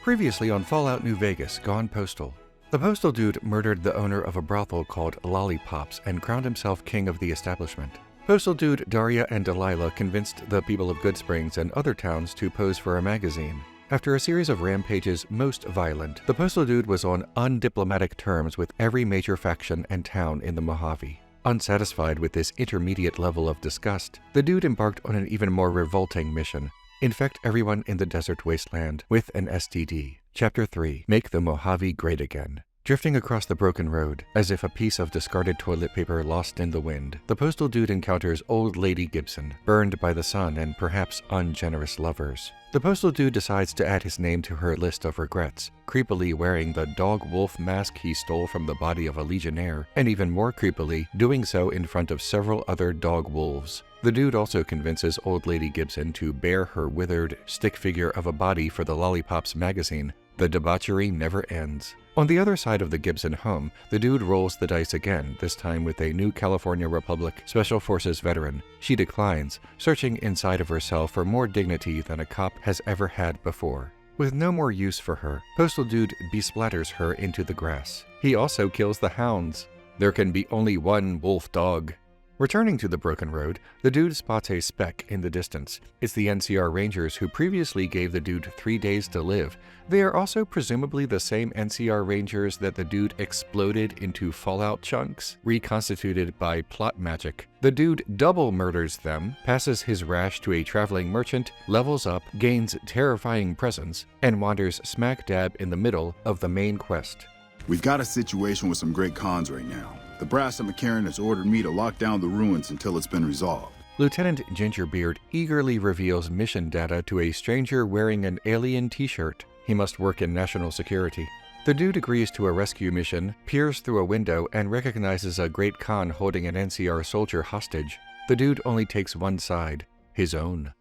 Previously on Fallout New Vegas, gone postal. The postal dude murdered the owner of a brothel called Lollipops and crowned himself king of the establishment. Postal dude Daria and Delilah convinced the people of Goodsprings and other towns to pose for a magazine. After a series of rampages most violent, the postal dude was on undiplomatic terms with every major faction and town in the Mojave. Unsatisfied with this intermediate level of disgust, the dude embarked on an even more revolting mission. Infect everyone in the desert wasteland with an STD. Chapter 3. Make the Mojave Great Again. Drifting across the broken road, as if a piece of discarded toilet paper lost in the wind, the postal dude encounters Old Lady Gibson, burned by the sun and perhaps ungenerous lovers. The postal dude decides to add his name to her list of regrets, creepily wearing the dog-wolf mask he stole from the body of a legionnaire, and even more creepily, doing so in front of several other dog-wolves. The dude also convinces Old Lady Gibson to bear her withered stick figure of a body for the Lollipops magazine. The debauchery never ends. On the other side of the Gibson home, the dude rolls the dice again, this time with a new California Republic Special Forces veteran. She declines, searching inside of herself for more dignity than a cop has ever had before. With no more use for her, postal dude besplatters her into the grass. He also kills the hounds. There can be only one wolf dog. Returning to the broken road, the dude spots a speck in the distance. It's the NCR Rangers who previously gave the dude 3 days to live. They are also presumably the same NCR Rangers that the dude exploded into Fallout chunks, reconstituted by plot magic. The dude double murders them, passes his rash to a traveling merchant, levels up, gains terrifying presence, and wanders smack dab in the middle of the main quest. We've got a situation with some great cons right now. The brass at McCarran has ordered me to lock down the ruins until it's been resolved. Lieutenant Gingerbeard eagerly reveals mission data to a stranger wearing an alien t-shirt. He must work in national security. The dude agrees to a rescue mission, peers through a window, and recognizes a great con holding an NCR soldier hostage. The dude only takes one side, his own.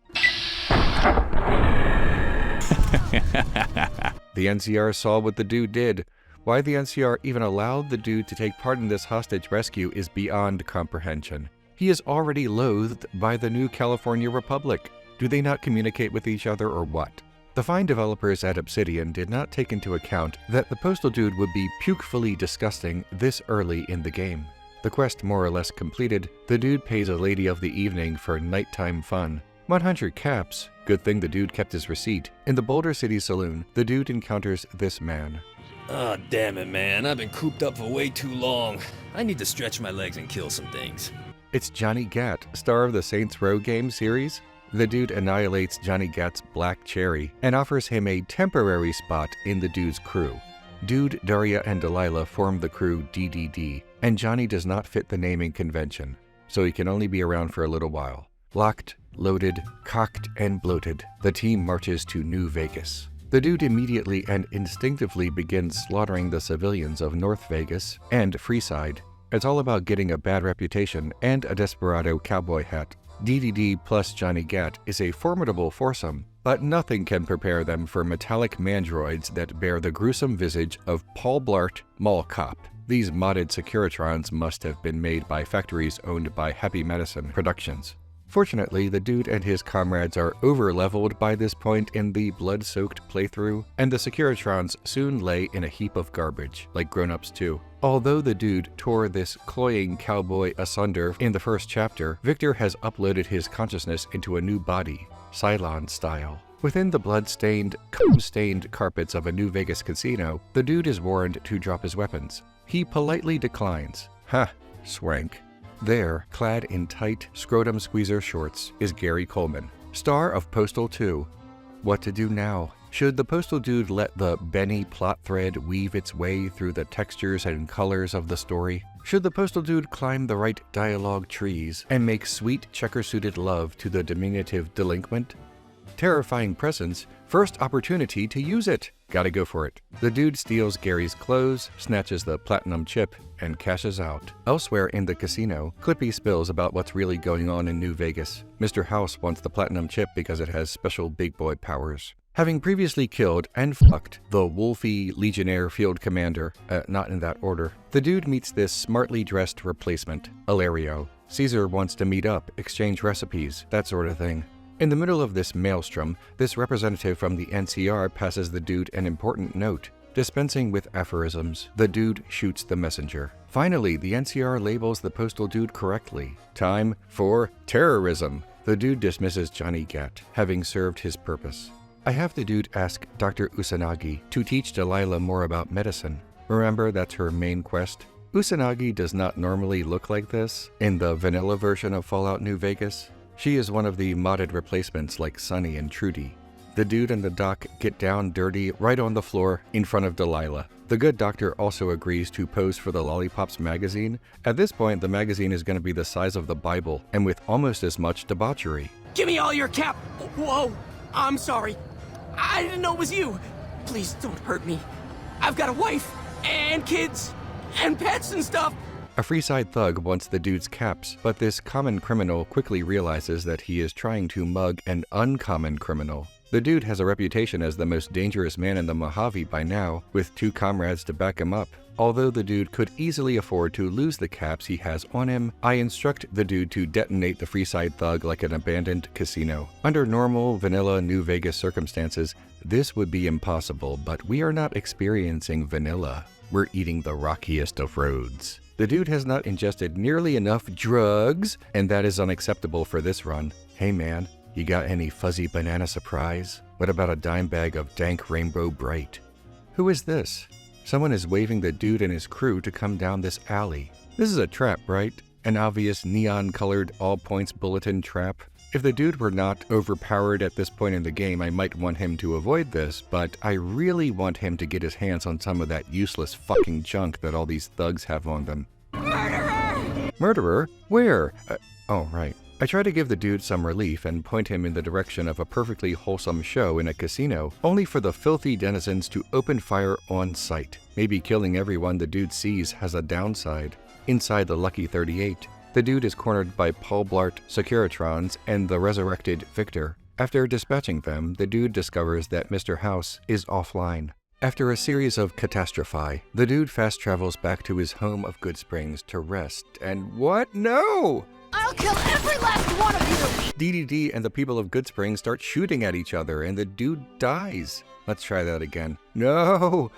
The NCR saw what the dude did. Why the NCR even allowed the dude to take part in this hostage rescue is beyond comprehension. He is already loathed by the new California Republic. Do they not communicate with each other or what? The fine developers at Obsidian did not take into account that the postal dude would be pukefully disgusting this early in the game. The quest more or less completed, the dude pays a lady of the evening for nighttime fun. 100 caps. Good thing the dude kept his receipt. In the Boulder City saloon, the dude encounters this man. Oh, damn it, man. I've been cooped up for way too long. I need to stretch my legs and kill some things. It's Johnny Gat, star of the Saints Row game series. The dude annihilates Johnny Gat's Black Cherry and offers him a temporary spot in the dude's crew. Dude, Daria, and Delilah form the crew DDD, and Johnny does not fit the naming convention, so he can only be around for a little while. Locked, loaded, cocked, and bloated, the team marches to New Vegas. The dude immediately and instinctively begins slaughtering the civilians of North Vegas and Freeside. It's all about getting a bad reputation and a desperado cowboy hat. DDD plus Johnny Gat is a formidable foursome, but nothing can prepare them for metallic mandroids that bear the gruesome visage of Paul Blart, Mall Cop. These modded Securitrons must have been made by factories owned by Happy Medicine Productions. Fortunately, the dude and his comrades are over-leveled by this point in the blood-soaked playthrough, and the Securitrons soon lay in a heap of garbage, like Grown-Ups 2. Although the dude tore this cloying cowboy asunder in the first chapter, Victor has uploaded his consciousness into a new body, Cylon style. Within the blood-stained, cum-stained carpets of a New Vegas casino, the dude is warned to drop his weapons. He politely declines. Ha, swank. There, clad in tight scrotum squeezer shorts, is Gary Coleman, star of Postal 2. What to do now? Should the postal dude let the Benny plot thread weave its way through the textures and colors of the story? Should the postal dude climb the right dialogue trees and make sweet checker-suited love to the diminutive delinquent? Terrifying presence, first opportunity to use it. Gotta go for it. The dude steals Gary's clothes, snatches the platinum chip, and cashes out. Elsewhere in the casino, Clippy spills about what's really going on in New Vegas. Mr. House wants the platinum chip because it has special big boy powers. Having previously killed and fucked the Wolfie Legionnaire Field Commander, not in that order, the dude meets this smartly dressed replacement, Ilario. Caesar wants to meet up, exchange recipes, that sort of thing. In the middle of this maelstrom, this representative from the NCR passes the dude an important note. Dispensing with aphorisms, the dude shoots the messenger. Finally, the NCR labels the postal dude correctly. Time for terrorism. The dude dismisses Johnny Gat, having served his purpose. I have the dude ask Dr. Usanagi to teach Delilah more about medicine. Remember, that's her main quest? Usanagi does not normally look like this in the vanilla version of Fallout New Vegas. She is one of the modded replacements like Sunny and Trudy. The dude and the doc get down dirty right on the floor in front of Delilah. The good doctor also agrees to pose for the Lollipops magazine. At this point, the magazine is going to be the size of the Bible and with almost as much debauchery. Give me all your cap! Whoa, I'm sorry. I didn't know it was you. Please don't hurt me. I've got a wife and kids and pets and stuff. A Freeside thug wants the dude's caps, but this common criminal quickly realizes that he is trying to mug an uncommon criminal. The dude has a reputation as the most dangerous man in the Mojave by now, with 2 comrades to back him up. Although the dude could easily afford to lose the caps he has on him, I instruct the dude to detonate the Freeside thug like an abandoned casino. Under normal, vanilla New Vegas circumstances, this would be impossible, but we are not experiencing vanilla. We're eating the rockiest of roads. The dude has not ingested nearly enough drugs, and that is unacceptable for this run. Hey man, you got any fuzzy banana surprise? What about a dime bag of dank Rainbow Bright? Who is this? Someone is waving the dude and his crew to come down this alley. This is a trap, right? An obvious neon-colored all-points bulletin trap. If the dude were not overpowered at this point in the game, I might want him to avoid this, but I really want him to get his hands on some of that useless fucking junk that all these thugs have on them. Murderer! Murderer? Where? Oh, right. I try to give the dude some relief and point him in the direction of a perfectly wholesome show in a casino, only for the filthy denizens to open fire on sight. Maybe killing everyone the dude sees has a downside. Inside the Lucky 38, the dude is cornered by Paul Blart, Securitrons, and the resurrected Victor. After dispatching them, the dude discovers that Mr. House is offline. After a series of catastrophe, the dude fast travels back to his home of Goodsprings to rest, and what? No! I'll kill every last one of you! DDD and the people of Goodsprings start shooting at each other, and the dude dies. Let's try that again. No!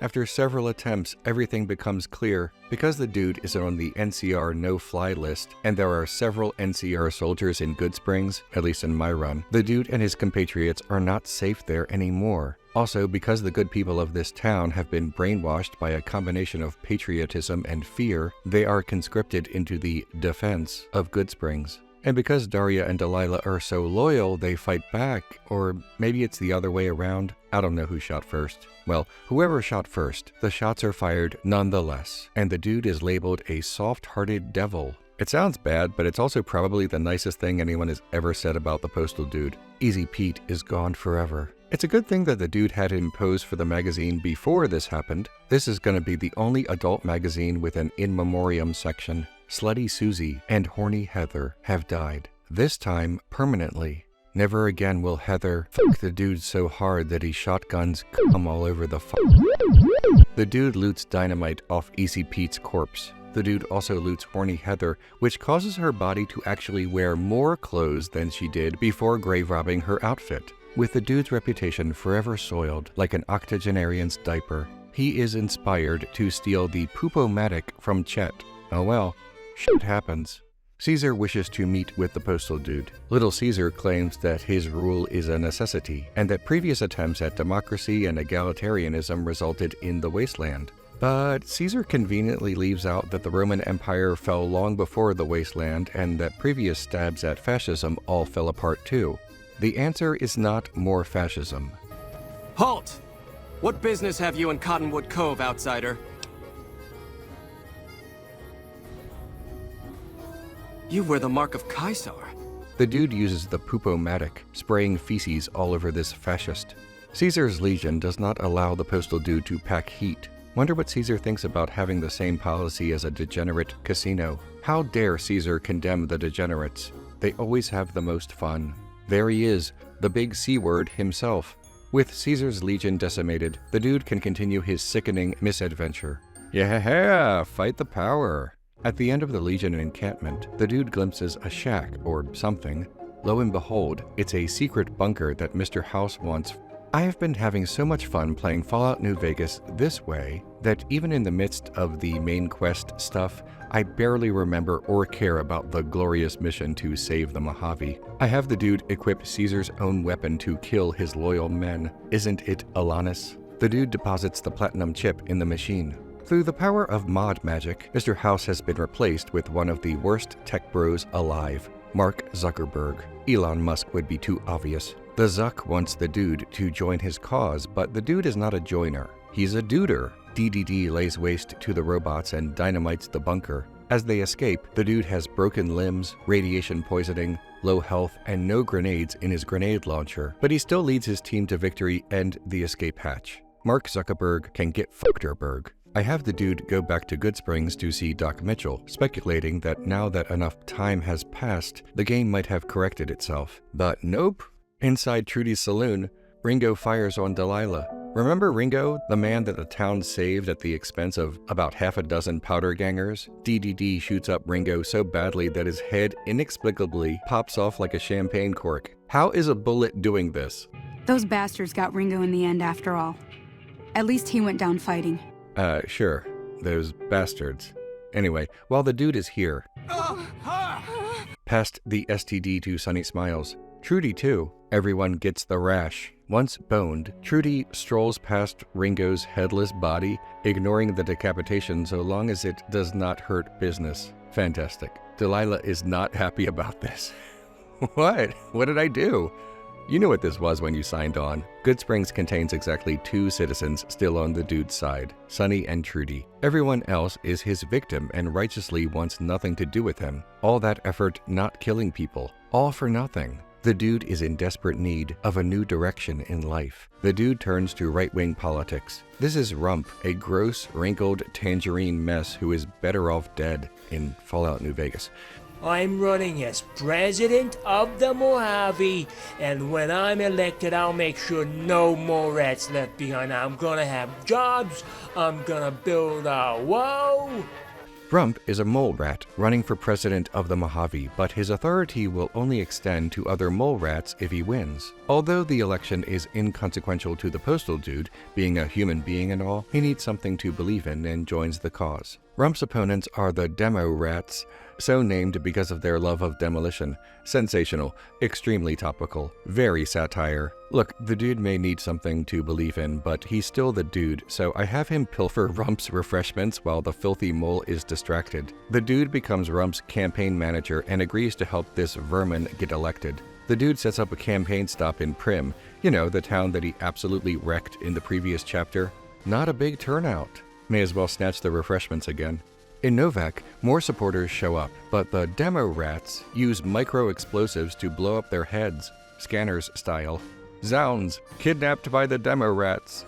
After several attempts, everything becomes clear. Because the dude is on the NCR no-fly list, and there are several NCR soldiers in Goodsprings, at least in my run, the dude and his compatriots are not safe there anymore. Also, because the good people of this town have been brainwashed by a combination of patriotism and fear, they are conscripted into the defense of Goodsprings. And because Daria and Delilah are so loyal, they fight back, or maybe it's the other way around. I don't know who shot first. Well, whoever shot first, the shots are fired nonetheless, and the dude is labeled a soft-hearted devil. It sounds bad, but it's also probably the nicest thing anyone has ever said about the postal dude. Easy Pete is gone forever. It's a good thing that the dude had him pose for the magazine before this happened. This is going to be the only adult magazine with an in memoriam section. Slutty Susie and Horny Heather have died, this time permanently. Never again will Heather fuck the dude so hard that he shotguns cum all over the The dude loots dynamite off Easy Pete's corpse. The dude also loots Horny Heather, which causes her body to actually wear more clothes than she did before grave robbing her outfit. With the dude's reputation forever soiled like an octogenarian's diaper, he is inspired to steal the Poopomatic from Chet. Oh well. Shit happens. Caesar wishes to meet with the postal dude. Little Caesar claims that his rule is a necessity, and that previous attempts at democracy and egalitarianism resulted in the Wasteland. But Caesar conveniently leaves out that the Roman Empire fell long before the Wasteland, and that previous stabs at fascism all fell apart too. The answer is not more fascism. Halt! What business have you in Cottonwood Cove, outsider? You wear the mark of Caesar. The dude uses the Poopomatic, spraying feces all over this fascist. Caesar's Legion does not allow the postal dude to pack heat. Wonder what Caesar thinks about having the same policy as a degenerate casino. How dare Caesar condemn the degenerates? They always have the most fun. There he is, the big C word himself. With Caesar's Legion decimated, the dude can continue his sickening misadventure. Yeah, fight the power. At the end of the Legion encampment, the dude glimpses a shack or something. Lo and behold, it's a secret bunker that Mr. House wants. I have been having so much fun playing Fallout New Vegas this way that even in the midst of the main quest stuff, I barely remember or care about the glorious mission to save the Mojave. I have the dude equip Caesar's own weapon to kill his loyal men. Isn't it Alanis? The dude deposits the platinum chip in the machine. Through the power of mod magic, Mr. House has been replaced with one of the worst tech bros alive, Mark Zuckerberg. Elon Musk would be too obvious. The Zuck wants the dude to join his cause, but the dude is not a joiner. He's a duder. DDD lays waste to the robots and dynamites the bunker. As they escape, the dude has broken limbs, radiation poisoning, low health, and no grenades in his grenade launcher, but he still leads his team to victory and the escape hatch. Mark Zuckerberg can get Fuckterberg. I have the dude go back to Goodsprings to see Doc Mitchell, speculating that now that enough time has passed, the game might have corrected itself. But nope. Inside Trudy's saloon, Ringo fires on Delilah. Remember Ringo, the man that the town saved at the expense of about half a dozen powder gangers? DDD shoots up Ringo so badly that his head inexplicably pops off like a champagne cork. How is a bullet doing this? Those bastards got Ringo in the end after all. At least he went down fighting. Sure. Those bastards. Anyway, while the dude is here, past the STD to Sunny Smiles. Trudy too. Everyone gets the rash. Once boned, Trudy strolls past Ringo's headless body, ignoring the decapitation so long as it does not hurt business. Fantastic. Delilah is not happy about this. What? What did I do? You knew what this was when you signed on. Goodsprings contains exactly 2 citizens still on the dude's side, Sunny and Trudy. Everyone else is his victim and righteously wants nothing to do with him. All that effort not killing people, all for nothing. The dude is in desperate need of a new direction in life. The dude turns to right-wing politics. This is Rump, a gross, wrinkled tangerine mess who is better off dead in Fallout New Vegas. I'm running as president of the Mojave, and when I'm elected, I'll make sure no more rats left behind. I'm gonna have jobs. I'm gonna build a whoa. Rump is a mole rat running for president of the Mojave, but his authority will only extend to other mole rats if he wins. Although the election is inconsequential to the postal dude, being a human being and all, he needs something to believe in and joins the cause. Rump's opponents are the Demo Rats, so named because of their love of demolition. Sensational, extremely topical, very satire. Look, the dude may need something to believe in, but he's still the dude, so I have him pilfer Rump's refreshments while the filthy mole is distracted. The dude becomes Rump's campaign manager and agrees to help this vermin get elected. The dude sets up a campaign stop in Prim, you know, the town that he absolutely wrecked in the previous chapter. Not a big turnout. May as well snatch the refreshments again. In Novak, more supporters show up, but the Demo Rats use micro-explosives to blow up their heads, Scanners style. Zounds, kidnapped by the Demo Rats.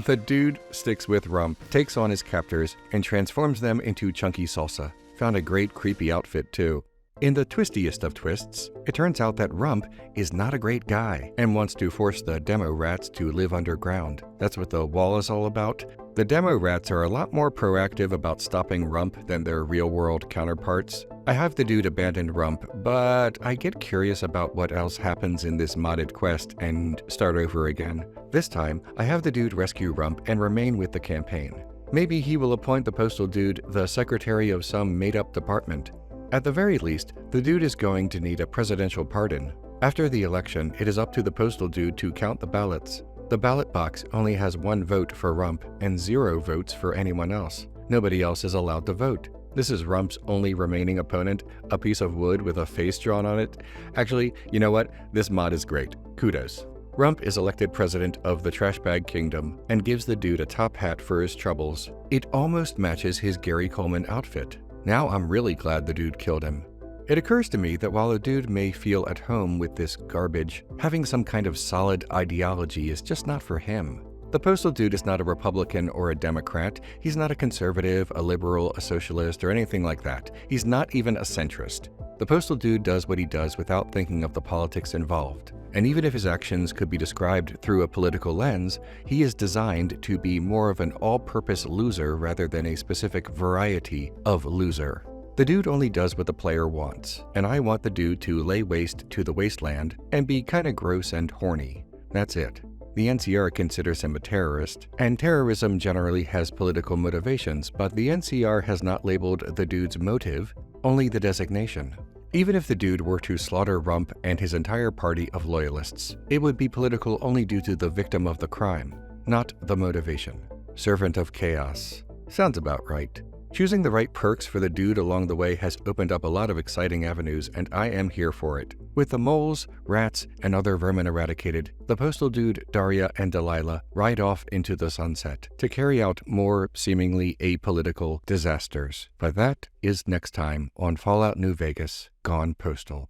The dude sticks with Rump, takes on his captors, and transforms them into chunky salsa. Found a great creepy outfit too. In the twistiest of twists, it turns out that Rump is not a great guy and wants to force the Demo Rats to live underground. That's what the wall is all about. The Demo Rats are a lot more proactive about stopping Rump than their real-world counterparts. I have the dude abandon Rump, but I get curious about what else happens in this modded quest and start over again. This time, I have the dude rescue Rump and remain with the campaign. Maybe he will appoint the postal dude the secretary of some made-up department. At the very least, the dude is going to need a presidential pardon. After the election, it is up to the postal dude to count the ballots. The ballot box only has 1 vote for Rump and 0 votes for anyone else. Nobody else is allowed to vote. This is Rump's only remaining opponent, a piece of wood with a face drawn on it. Actually, you know what? This mod is great. Kudos. Rump is elected president of the Trashbag Kingdom and gives the dude a top hat for his troubles. It almost matches his Gary Coleman outfit. Now I'm really glad the dude killed him. It occurs to me that while the dude may feel at home with this garbage, having some kind of solid ideology is just not for him. The postal dude is not a Republican or a Democrat. He's not a conservative, a liberal, a socialist, or anything like that. He's not even a centrist. The postal dude does what he does without thinking of the politics involved. And even if his actions could be described through a political lens, he is designed to be more of an all-purpose loser rather than a specific variety of loser. The dude only does what the player wants, and I want the dude to lay waste to the wasteland and be kinda gross and horny. That's it. The NCR considers him a terrorist, and terrorism generally has political motivations, but the NCR has not labeled the dude's motive, only the designation. Even if the dude were to slaughter Rump and his entire party of loyalists, it would be political only due to the victim of the crime, not the motivation. Servant of Chaos. Sounds about right. Choosing the right perks for the dude along the way has opened up a lot of exciting avenues, and I am here for it. With the moles, rats, and other vermin eradicated, the postal dude, Daria, and Delilah ride off into the sunset to carry out more seemingly apolitical disasters. But that is next time on Fallout New Vegas: Gone Postal.